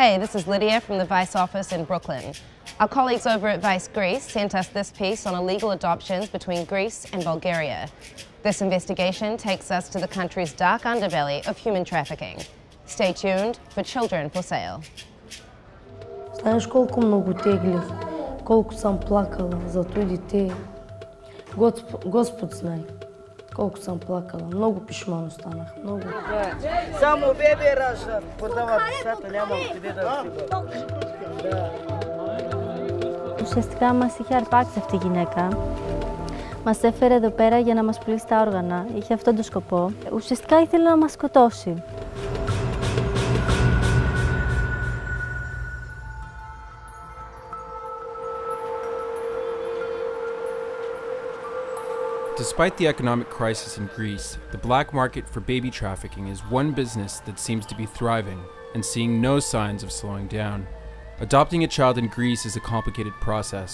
Hey, this is Lydia from the Vice office in Brooklyn. Our colleagues over at Vice Greece sent us this piece on illegal adoptions between Greece and Bulgaria. This investigation takes us to the country's dark underbelly of human trafficking. Stay tuned for Children for Sale. Знаеш колко много теглих, колко съм плакала за това дете. Господ знае колко съм плакала. Много пишман останах, много. Само бебе раждат, продават децата, няма къде да Ουσιαστικά μας είχε αρπάξει αυτή η γυναίκα. Μας έφερε εδώ πέρα για να μας πουλήσει τα όργανα. Είχε αυτόν τον σκοπό. Ουσιαστικά ήθελε να μας σκοτώσει. Despite the economic crisis in Greece, the black market for baby trafficking is one business that seems to be thriving and seeing no signs of slowing down. Adopting a child in Greece is a complicated process.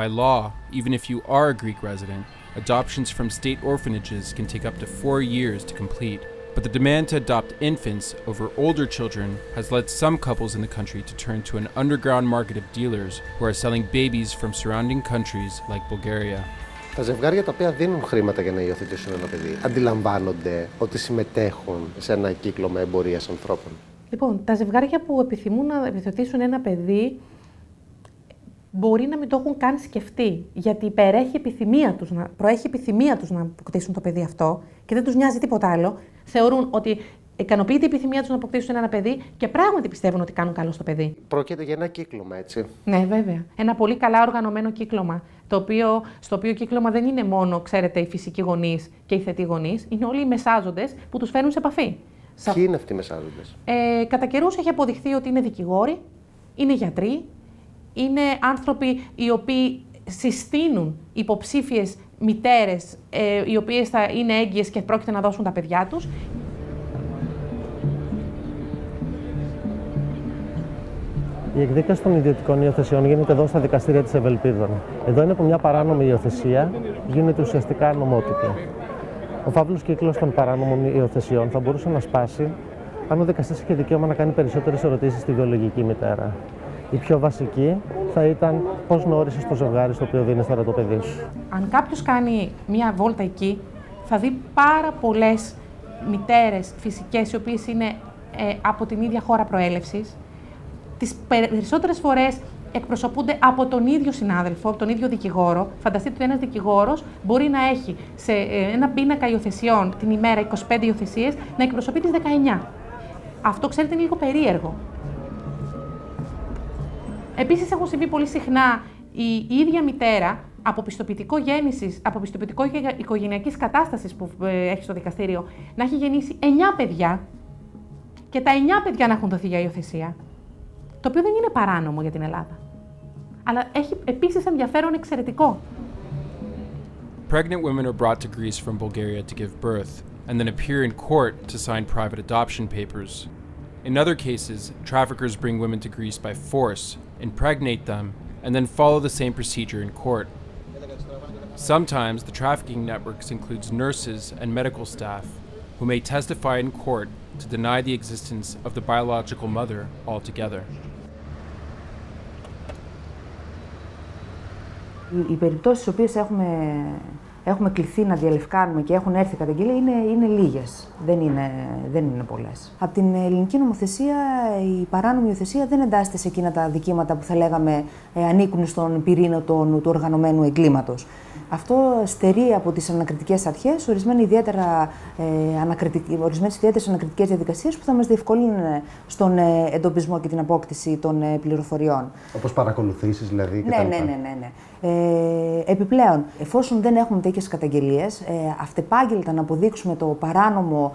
By law, even if you are a Greek resident, adoptions from state orphanages can take up to 4 years to complete. But the demand to adopt infants over older children has led some couples in the country to turn to an underground market of dealers who are selling babies from surrounding countries like Bulgaria. Τα ζευγάρια τα οποία δίνουν χρήματα για να υιοθετήσουν ένα παιδί αντιλαμβάνονται ότι συμμετέχουν σε ένα κύκλωμα εμπορίας ανθρώπων? Λοιπόν, τα ζευγάρια που επιθυμούν να υιοθετήσουν ένα παιδί μπορεί να μην το έχουν καν σκεφτεί, γιατί προέχει επιθυμία τους να αποκτήσουν το παιδί αυτό και δεν τους νοιάζει τίποτα άλλο. Θεωρούν ότι ικανοποιείται η επιθυμία τους να αποκτήσουν ένα παιδί και πράγματι πιστεύουν ότι κάνουν καλό στο παιδί. Πρόκειται για ένα κύκλωμα, έτσι. Ναι, βέβαια. Ένα πολύ καλά οργανωμένο κύκλωμα. Στο οποίο κύκλωμα δεν είναι μόνο, ξέρετε, οι φυσικοί γονείς και οι θετοί γονείς, είναι όλοι οι μεσάζοντες που τους φέρνουν σε επαφή. Ποιοι είναι αυτοί οι μεσάζοντες? Κατά καιρούς έχει αποδειχθεί ότι είναι δικηγόροι, είναι γιατροί, είναι άνθρωποι οι οποίοι συστήνουν υποψήφιες μητέρες, οι οποίες θα είναι έγκυες και πρόκειται να δώσουν τα παιδιά τους. Η εκδίκαση των ιδιωτικών υιοθεσιών γίνεται εδώ στα δικαστήρια της Ευελπίδων. Εδώ είναι που μια παράνομη υιοθεσία γίνεται ουσιαστικά νομότυπη. Ο φαύλος κύκλος των παράνομων υιοθεσιών θα μπορούσε να σπάσει αν ο δικαστής είχε δικαίωμα να κάνει περισσότερες ερωτήσεις στη βιολογική μητέρα. Η πιο βασική θα ήταν πώς γνώρισες το ζευγάρι στο οποίο δίνεις τώρα το παιδί σου. Αν κάποιος κάνει μια βόλτα εκεί, θα δει πάρα πολλές μητέρες φυσικές, οι οποίες είναι από την ίδια χώρα προέλευσης. Τις περισσότερες φορές εκπροσωπούνται από τον ίδιο συνάδελφο, από τον ίδιο δικηγόρο. Φανταστείτε ότι ένας δικηγόρος μπορεί να έχει σε ένα πίνακα υιοθεσιών την ημέρα 25 υιοθεσίες να εκπροσωπεί τις 19. Αυτό, ξέρετε, είναι λίγο περίεργο. Επίσης, έχουν συμβεί πολύ συχνά η ίδια μητέρα από πιστοποιητικό γέννησης, από πιστοποιητικό οικογενειακής κατάστασης που έχει στο δικαστήριο, να έχει γεννήσει 9 παιδιά και τα 9 παιδιά να έχουν δοθεί για υιοθεσία. Το οποίο δεν είναι παράνομο για την Ελλάδα. Αλλά έχει επίσης ενδιαφέρον εξαιρετικό. Pregnant women are brought to Greece from Bulgaria to give birth, and then appear in court to sign private adoption papers. In other cases, traffickers bring women to Greece by force, impregnate them, and then follow the same procedure in court. Sometimes the trafficking networks includes nurses and medical staff who may testify in court to deny the existence of the biological mother altogether. Οι περιπτώσεις στις οποίες έχουμε κληθεί να διαλευκάνουμε και έχουν έρθει καταγγελία είναι λίγες, δεν είναι πολλές. Από την ελληνική νομοθεσία η παράνομη υιοθεσία δεν εντάσσεται σε εκείνα τα δικήματα που θα λέγαμε ανήκουν στον πυρήνα του οργανωμένου εγκλήματος. Αυτό στερεί από τις ανακριτικές αρχές ορισμένες ιδιαίτερες ανακριτικές διαδικασίες που θα μας διευκολύνουν στον εντοπισμό και την απόκτηση των πληροφοριών. Όπως παρακολουθήσεις δηλαδή κτλ. Ναι. Επιπλέον, εφόσον δεν έχουμε τέτοιες καταγγελίες, αυτεπάγγελτα να αποδείξουμε το παράνομο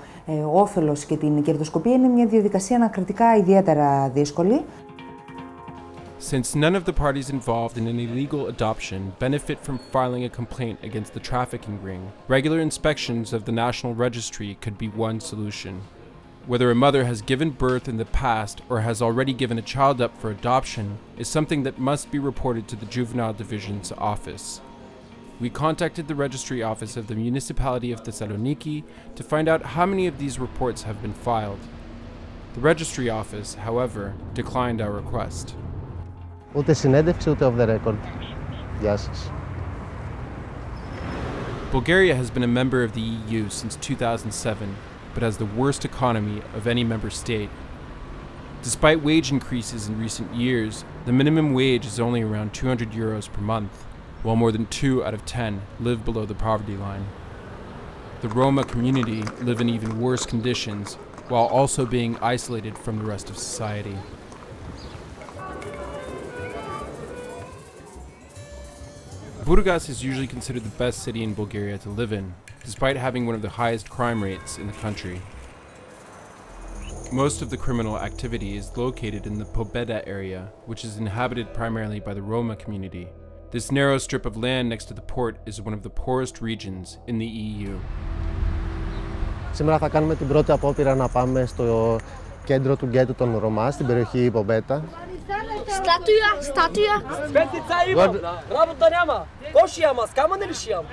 όφελος και την κερδοσκοπία είναι μια διαδικασία ανακριτικά ιδιαίτερα δύσκολη. Since none of the parties involved in an illegal adoption benefit from filing a complaint against the trafficking ring, regular inspections of the National Registry could be one solution. Whether a mother has given birth in the past or has already given a child up for adoption is something that must be reported to the Juvenile Division's office. We contacted the registry office of the municipality of Thessaloniki to find out how many of these reports have been filed. The registry office, however, declined our request. Ούτε συνέντευξη, ούτε off the record. Γεια σας. Bulgaria has been a member of the EU since 2007, but has the worst economy of any member state. Despite wage increases in recent years, the minimum wage is only around 200 euros per month, while more than 2 out of 10 live below the poverty line. The Roma community live in even worse conditions, while also being isolated from the rest of society. Burgas is usually considered the best city in Bulgaria to live in, despite having one of the highest crime rates in the country. Most of the criminal activity is located in the Pobeda area, which is inhabited primarily by the Roma community. This narrow strip of land next to the port is one of the poorest regions in the EU. Σήμερα θα κάνουμε την πρώτη απόπειρα να πάμε στο κέντρο του γκέτου των Ρωμά, στην περιοχή Πομπέτα. Στάτουя! Πέττιτσα имам! Работа няма! Κόσι άμα, σκάμανε λυσιάμ!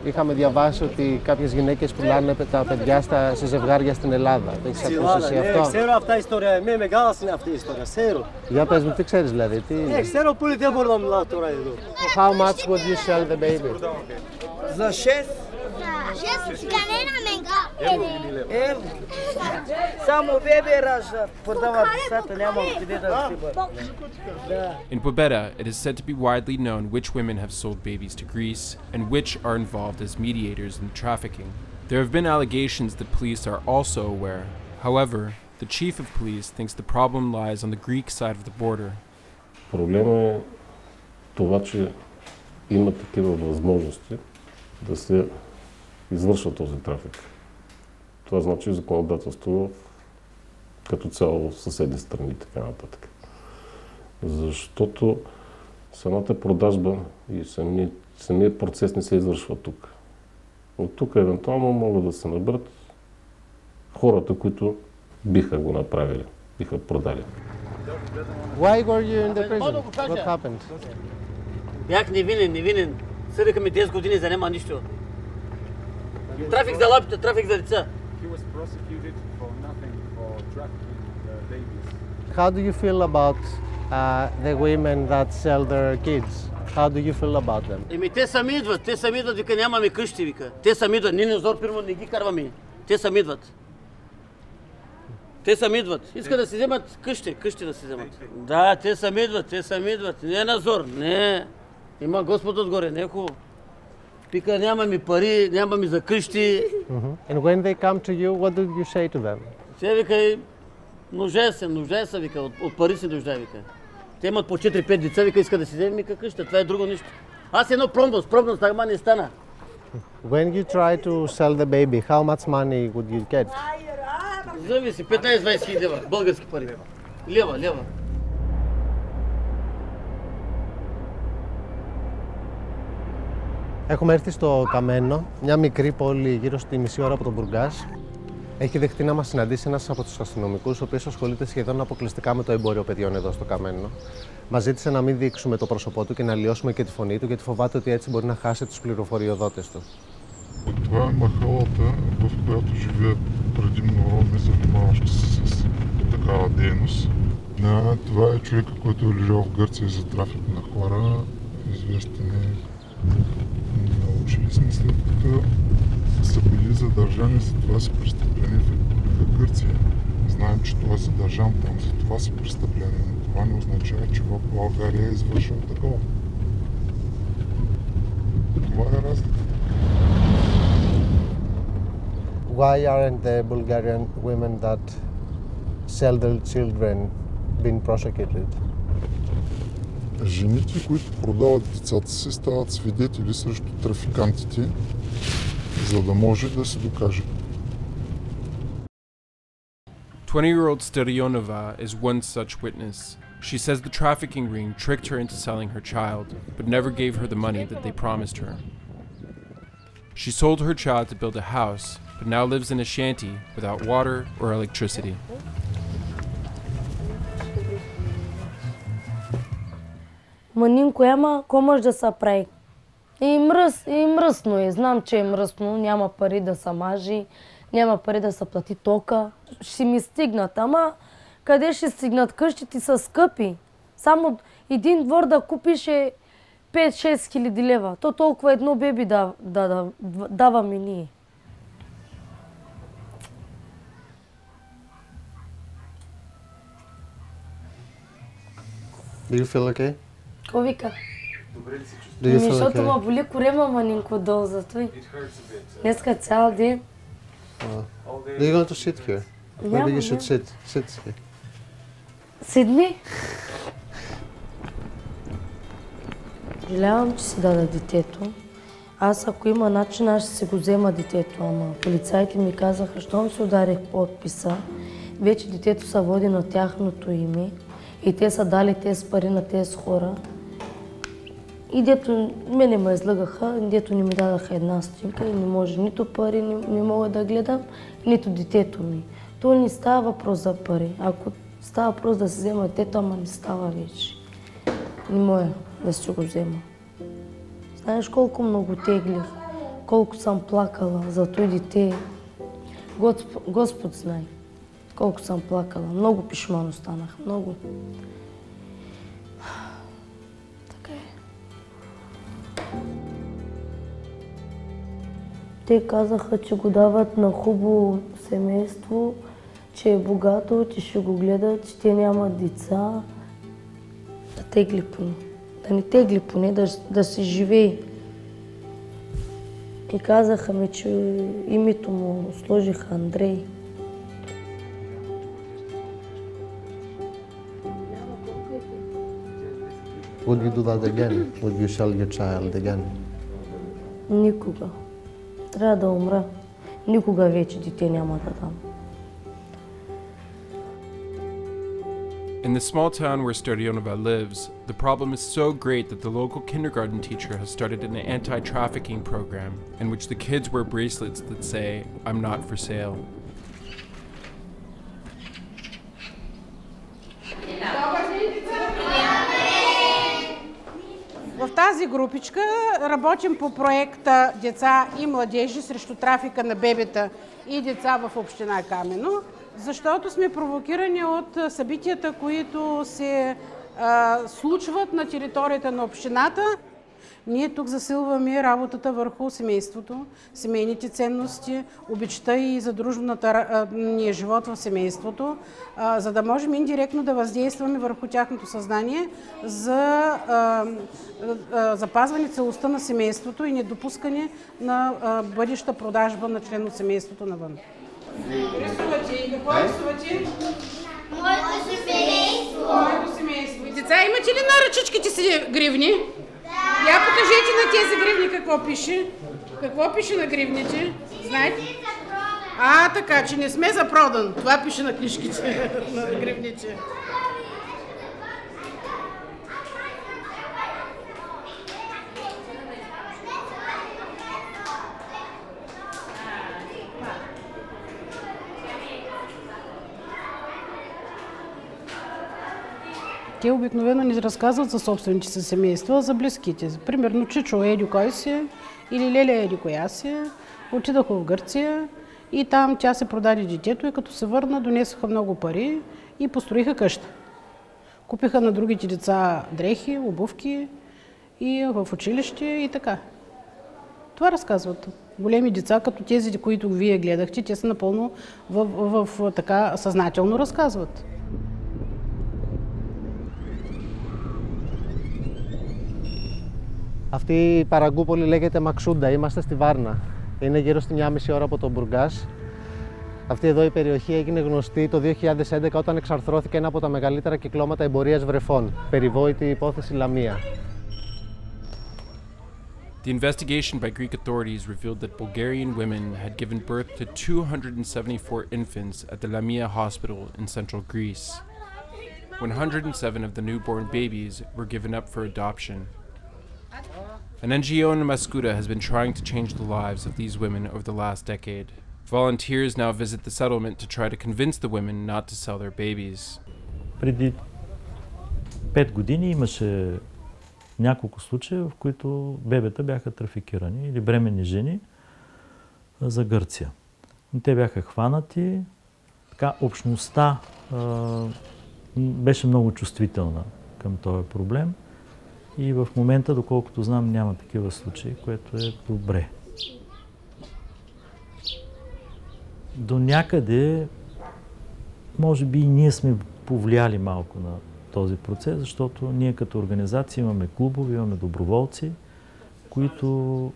Είχαμε διαβάσει ότι κάποιες γυναίκες πουλάνε τα παιδιά σε ζευγάρια στην Ελλάδα. Το έχεις ακούσει εσύ αυτό? Ξέρω αυτά η ιστορία. Με μεγάλα είναι αυτή η ιστορία. Ξέρω. Για πες μου, τι ξέρεις δηλαδή? Ξέρω πολύ, δεν μπορώ να μιλάω τώρα εδώ. How much would you sell the baby? За 6. Само бебе раждат, продават децата, няма откъде да отиват. In Pobeda, it is said to be widely known which women have sold babies to Greece and which are involved as mediators in the trafficking. There have been allegations that police are also aware. However, the chief of police thinks the problem lies on the Greek side of the border. Проблема е това, че има такива възможности да се извършва този трафик. Това значи законодателство като цяло в съседни страни и така нататък. Защото самата продажба и самият процес не се извършва тук. От тук евентуално могат да се наберат хората, които биха го направили, биха продали. Why were you in the prison? What happened? Бях невинен. Съдиха ми 10 години, за няма нищо. Трафик за лапите, трафик за деца. How do you feel about the women that sell their kids? How do you feel about them? Те сами идват, вика нямаме къщи, вика. Те сами идват, ние Нозор пирмо не ги карваме. Те сами идват. Искат да си вземат къщи да си вземат. Да, те сами идват. Не Назор, не. Има Господ отгоре, не е хубаво. Вика нямаме пари, нямаме за къщи. And when they come to you, what do you say to them? Те вика, нуждае се, вика, от пари се нуждае, вика. Те имат по 4-5 деца, вика, искат да си вземем къща, това е друго нищо. Аз едно пробност, ама не стана. When you try to sell the baby, how much money would you get? Зависи, 15-20 хиляди лева, български пари. Лева. Έχουμε έρθει στο Καμένο, μια μικρή πόλη γύρω στη μισή ώρα από τον Μπουργκάς. Έχει δεχτεί να μας συναντήσει ένας από τους αστυνομικούς, ο οποίος ασχολείται σχεδόν αποκλειστικά με το εμπόριο παιδιών εδώ στο Καμένο. Μας ζήτησε να μην δείξουμε το πρόσωπό του και να αλλοιώσουμε και τη φωνή του, γιατί φοβάται ότι έτσι μπορεί να χάσει τους πληροφοριοδότες του. Това е махалата, в която живеят предимно роми, занимаващи се с такава дейност. Това е човека, който е лежал в Гърция за трафик на хора. Известен е. Научили сме след като са били задържани за това си престъпление в Република Гърция. Знаем, че той е задържан там за това си престъпление, но това не означава, че в България е извършил такова. Това е разлика. Why aren't the Bulgarian women that sell their children being prosecuted? Жените, които продават децата си, стават свидетели срещу трафикантите, за да може да се докаже. 20-year-old Starionova is one such witness. She says the trafficking ring tricked her into selling her child, but never gave her the money that they promised her. She sold her child to build a house, but now lives in a shanty without water or electricity. Манинко, ама, ко може да се прави? И мръсно е. Знам, че е мръсно, няма пари да се мажи, няма пари да се плати тока. Ще ми стигнат, ама къде ще стигнат? Къщите са скъпи. Само един двор да купиш е 5-6 хиляди лева. То толкова едно беби даваме ние. Do you feel okay? Какво вика? Добре ли се чувстваш? Защото ма боли корема манинко долу, зато и днеска цял ден. Do you want to sit here? Maybe you should sit. Sit here. Седни. Жалявам, че си даде детето. Аз ако има начин, аз ще си го взема детето, ама полицаите ми казаха, щом се ударих подписа, вече детето се води на тяхното име и те са дали тези пари на тези хора. И дето мене ме излъгаха, дето не ми дадаха една стотинка и не може нито пари, не мога да гледам, нито детето ми. То не става въпрос за пари. Ако става въпрос да се взема детето, ама не става вече. Не мога да си го взема. Знаеш колко много теглих, колко съм плакала за това дете. Господ знае колко съм плакала. Много пишман останах, много. Така е. Те казаха, че го дават на хубаво семейство, че е богато, че ще го гледат, че те нямат деца. Да тегли поне. Да не тегли поне, да се живее. И казаха ми, че името му сложиха Андрей. Would you do that again? Would you sell your child again? Никога. Трябва да умра. Никога вече дете няма да дам. In the small town where Stardionova lives, the problem is so great that the local kindergarten teacher has started an anti-trafficking program in which the kids wear bracelets that say, "I'm not for sale." В тази групичка работим по проекта Деца и младежи срещу трафика на бебета и деца в община Камено, защото сме провокирани от събитията, които се случват на територията на общината. Ние тук засилваме работата върху семейството, семейните ценности, обичта и задружната живот в семейството, за да можем индиректно да въздействаме върху тяхното съзнание за запазване целостта на семейството и недопускане на бъдеща продажба на член от семейството навън. Рисувате и какво рисувате? Моето семейство. Моето семейство. И деца, имате ли на ръчичките си гривни? Я покажете на тези гривни какво пише. Какво пише на гривните? Знаете? Така, че не сме за продан. Това пише на книжките, на гривните. Те обикновено не разказват за собствените си семейства, а за близките. Примерно Чичо еди кой си или Леля еди коя си. Отидоха в Гърция и там тя се продаде детето и като се върна, донесоха много пари и построиха къща. Купиха на другите деца дрехи, обувки и в училище и така. Това разказват. Големи деца, като тези, които вие гледахте, те са напълно в така съзнателно разказват. Αυτή η παραγκούπολη λέγεται Μαξούντα, είμαστε στη Βάρνα. Είναι γύρω στη 1,5 ώρα από τον Μπουργκάς. Αυτή εδώ η περιοχή έγινε γνωστή το 2011 όταν εξαρθρώθηκε ένα από τα μεγαλύτερα κυκλώματα εμπορίας βρεφών, περιβόητη υπόθεση Λαμία. The investigation by Greek authorities revealed that Bulgarian women had given birth to 274 infants at the Lamia hospital in central Greece. 107 of the newborn babies were given up for adoption. An NGO in Maskuda has been trying to change the lives of these women over the last decade. Volunteers now visit the settlement to try to convince the women not to sell their babies. Преди 5 години имаше няколко случая, в които бебета бяха трафикирани или бременни жени за Гърция. Те бяха хванати. Така, общността беше много чувствителна към този проблем и в момента, доколкото знам, няма такива случаи, което е добре. До някъде, може би и ние сме повлияли малко на този процес, защото ние като организация имаме клубове, имаме доброволци, които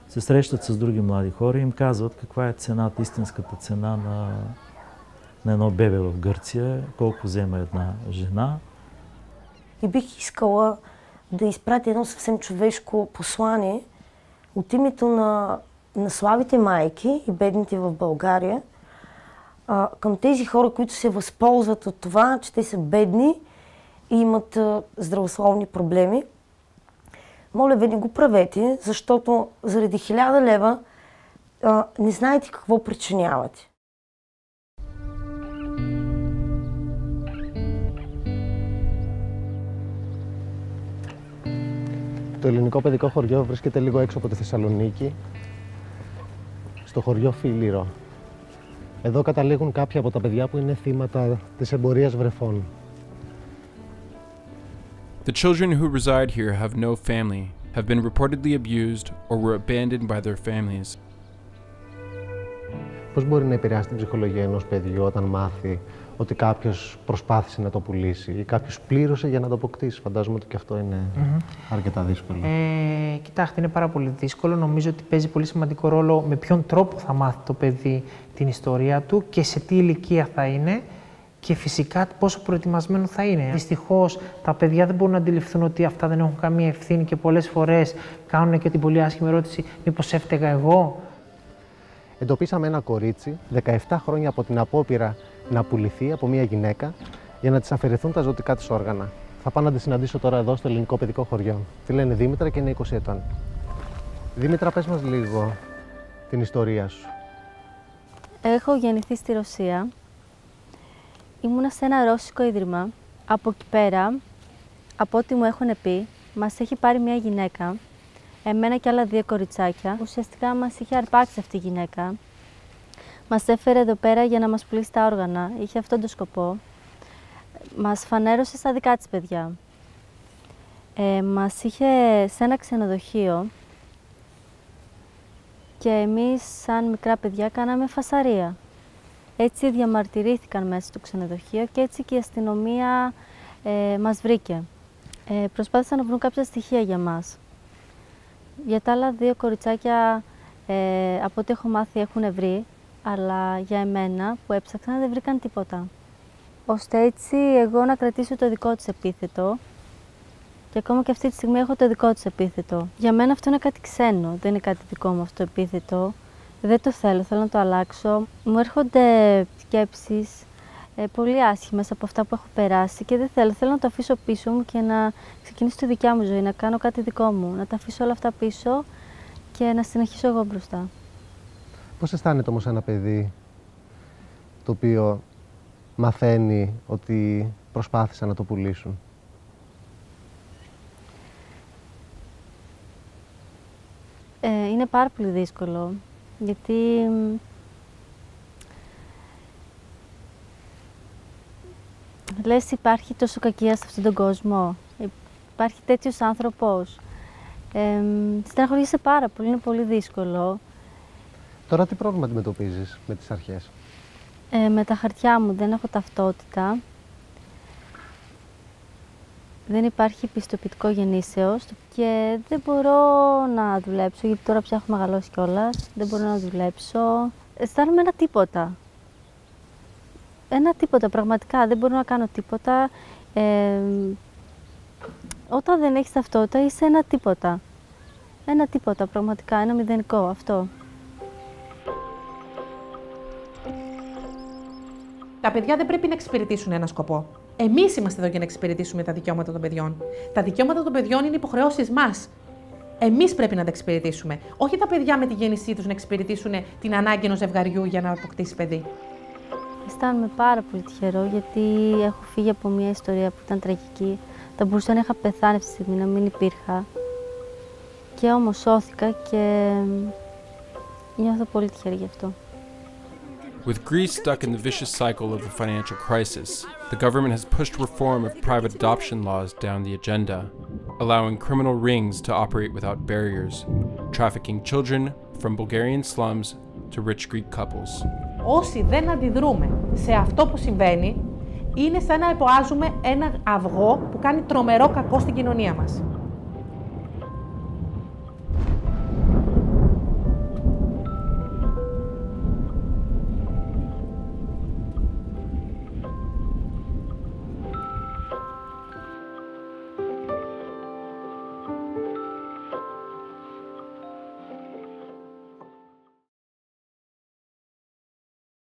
се срещат с други млади хора и им казват каква е цената, истинската цена на едно бебе в Гърция, колко взема една жена. И бих искала да изпратя едно съвсем човешко послание от името на слабите майки и бедните в България към тези хора, които се възползват от това, че те са бедни и имат здравословни проблеми. Моля ви, не го правете, защото заради 1000 лева не знаете какво причинявате. Το ελληνικό παιδικό χωριό βρίσκεται λίγο έξω από τη Θεσσαλονίκη, στο χωριό Φίλιρο. Εδώ καταλήγουν κάποια από τα παιδιά που είναι θύματα της εμπορίας βρεφών. The children who reside here have no family, have been reportedly abused or were abandoned by their families. Πώς μπορεί να επηρεάσει την ψυχολογία ενός παιδιού όταν μάθει ότι κάποιος προσπάθησε να το πουλήσει ή κάποιος πλήρωσε για να το αποκτήσει? Φαντάζομαι ότι και αυτό είναι αρκετά δύσκολο. Κοιτάξτε, είναι πάρα πολύ δύσκολο. Νομίζω ότι παίζει πολύ σημαντικό ρόλο με ποιον τρόπο θα μάθει το παιδί την ιστορία του και σε τι ηλικία θα είναι και φυσικά πόσο προετοιμασμένο θα είναι. Δυστυχώς, τα παιδιά δεν μπορούν να αντιληφθούν ότι αυτά δεν έχουν καμία ευθύνη και πολλές φορές κάνουν και την πολύ άσχημη ερώτηση «Μήπως έφταιγα εγώ?» Εντοπίσαμε ένα κορίτσι 17 χρόνια από την απόπειρα να πουληθεί από μια γυναίκα για να της αφαιρεθούν τα ζωτικά της όργανα. Θα πάω να τη συναντήσω τώρα εδώ στο ελληνικό παιδικό χωριό. Τη λένε Δήμητρα και είναι 20 ετών. Δήμητρα, πες μας λίγο την ιστορία σου. Έχω γεννηθεί στη Ρωσία. Ήμουνα σε ένα ρώσικο ίδρυμα. Από εκεί πέρα, από ό,τι μου έχουν πει, μας έχει πάρει μια γυναίκα, εμένα και άλλα 2 κοριτσάκια. Ουσιαστικά μας είχε αρπάξει αυτή η γυναίκα. Μας έφερε εδώ πέρα για να μας πουλήσει τα όργανα. Είχε αυτόν τον σκοπό. Μας φανέρωσε στα δικά της παιδιά. Μας είχε σε ένα ξενοδοχείο και εμείς σαν μικρά παιδιά κάναμε φασαρία. Έτσι διαμαρτυρήθηκαν μέσα στο ξενοδοχείο και έτσι και η αστυνομία μας βρήκε. Προσπάθησαν να βρουν κάποια στοιχεία για μας. Για τα άλλα 2 κοριτσάκια, από ό,τι έχω μάθει, έχουν βρει, αλλά για εμένα που έψαξαν δεν βρήκαν τίποτα. Ώστε έτσι εγώ να κρατήσω το δικό της επίθετο και ακόμα και αυτή τη στιγμή έχω το δικό της επίθετο. Για μένα αυτό είναι κάτι ξένο, δεν είναι κάτι δικό μου αυτό το επίθετο. Δεν το θέλω, θέλω να το αλλάξω. Μου έρχονται σκέψεις πολύ άσχημες από αυτά που έχω περάσει και δεν θέλω. Θέλω να το αφήσω πίσω μου και να ξεκινήσω τη δικιά μου ζωή, να κάνω κάτι δικό μου, να τα αφήσω όλα αυτά πίσω και να συνεχίσω εγώ μπροστά. Πώς αισθάνεται όμως ένα παιδί το οποίο μαθαίνει ότι προσπάθησαν να το πουλήσουν? Είναι πάρα πολύ δύσκολο, γιατί λες υπάρχει τόσο κακία σε αυτόν τον κόσμο, υπάρχει τέτοιος άνθρωπος. Στεναχωριέσαι πάρα πολύ, είναι πολύ δύσκολο. Τώρα τι πρόβλημα αντιμετωπίζεις με τις αρχές? Με τα χαρτιά μου δεν έχω ταυτότητα. Δεν υπάρχει πιστοποιητικό γεννήσεως και δεν μπορώ να δουλέψω, γιατί τώρα πια έχω μεγαλώσει κιόλας. Δεν μπορώ να δουλέψω. Αισθάνομαι ένα τίποτα. Ένα τίποτα, πραγματικά. Δεν μπορώ να κάνω τίποτα. Όταν δεν έχεις ταυτότητα είσαι ένα τίποτα. Ένα τίποτα, πραγματικά. Ένα μηδενικό, αυτό. Τα παιδιά δεν πρέπει να εξυπηρετήσουν ένα σκοπό. Εμείς είμαστε εδώ για να εξυπηρετήσουμε τα δικαιώματα των παιδιών. Τα δικαιώματα των παιδιών είναι υποχρεώσεις μας. Εμείς πρέπει να τα εξυπηρετήσουμε. Όχι τα παιδιά με τη γέννησή τους να εξυπηρετήσουν την ανάγκη ενός ζευγαριού για να αποκτήσει παιδί. Αισθάνομαι πάρα πολύ τυχερό, γιατί έχω φύγει από μια ιστορία που ήταν τραγική. Θα μπορούσα να είχα πεθάνει αυτή τη στιγμή, να μην υπήρχα. Και όμως σώθηκα και νιώθω πολύ τυχερή γι' αυτό. With Greece stuck in the vicious cycle of the financial crisis, the government has pushed reform of private adoption laws down the agenda, allowing criminal rings to operate without barriers, trafficking children from Bulgarian slums to rich Greek couples. Όσοι δεν αντιδρούμε σε αυτό που συμβαίνει, είναι σαν να υποάζουμε ένα αυγό που κάνει τρομερό κακό στην κοινωνία μας.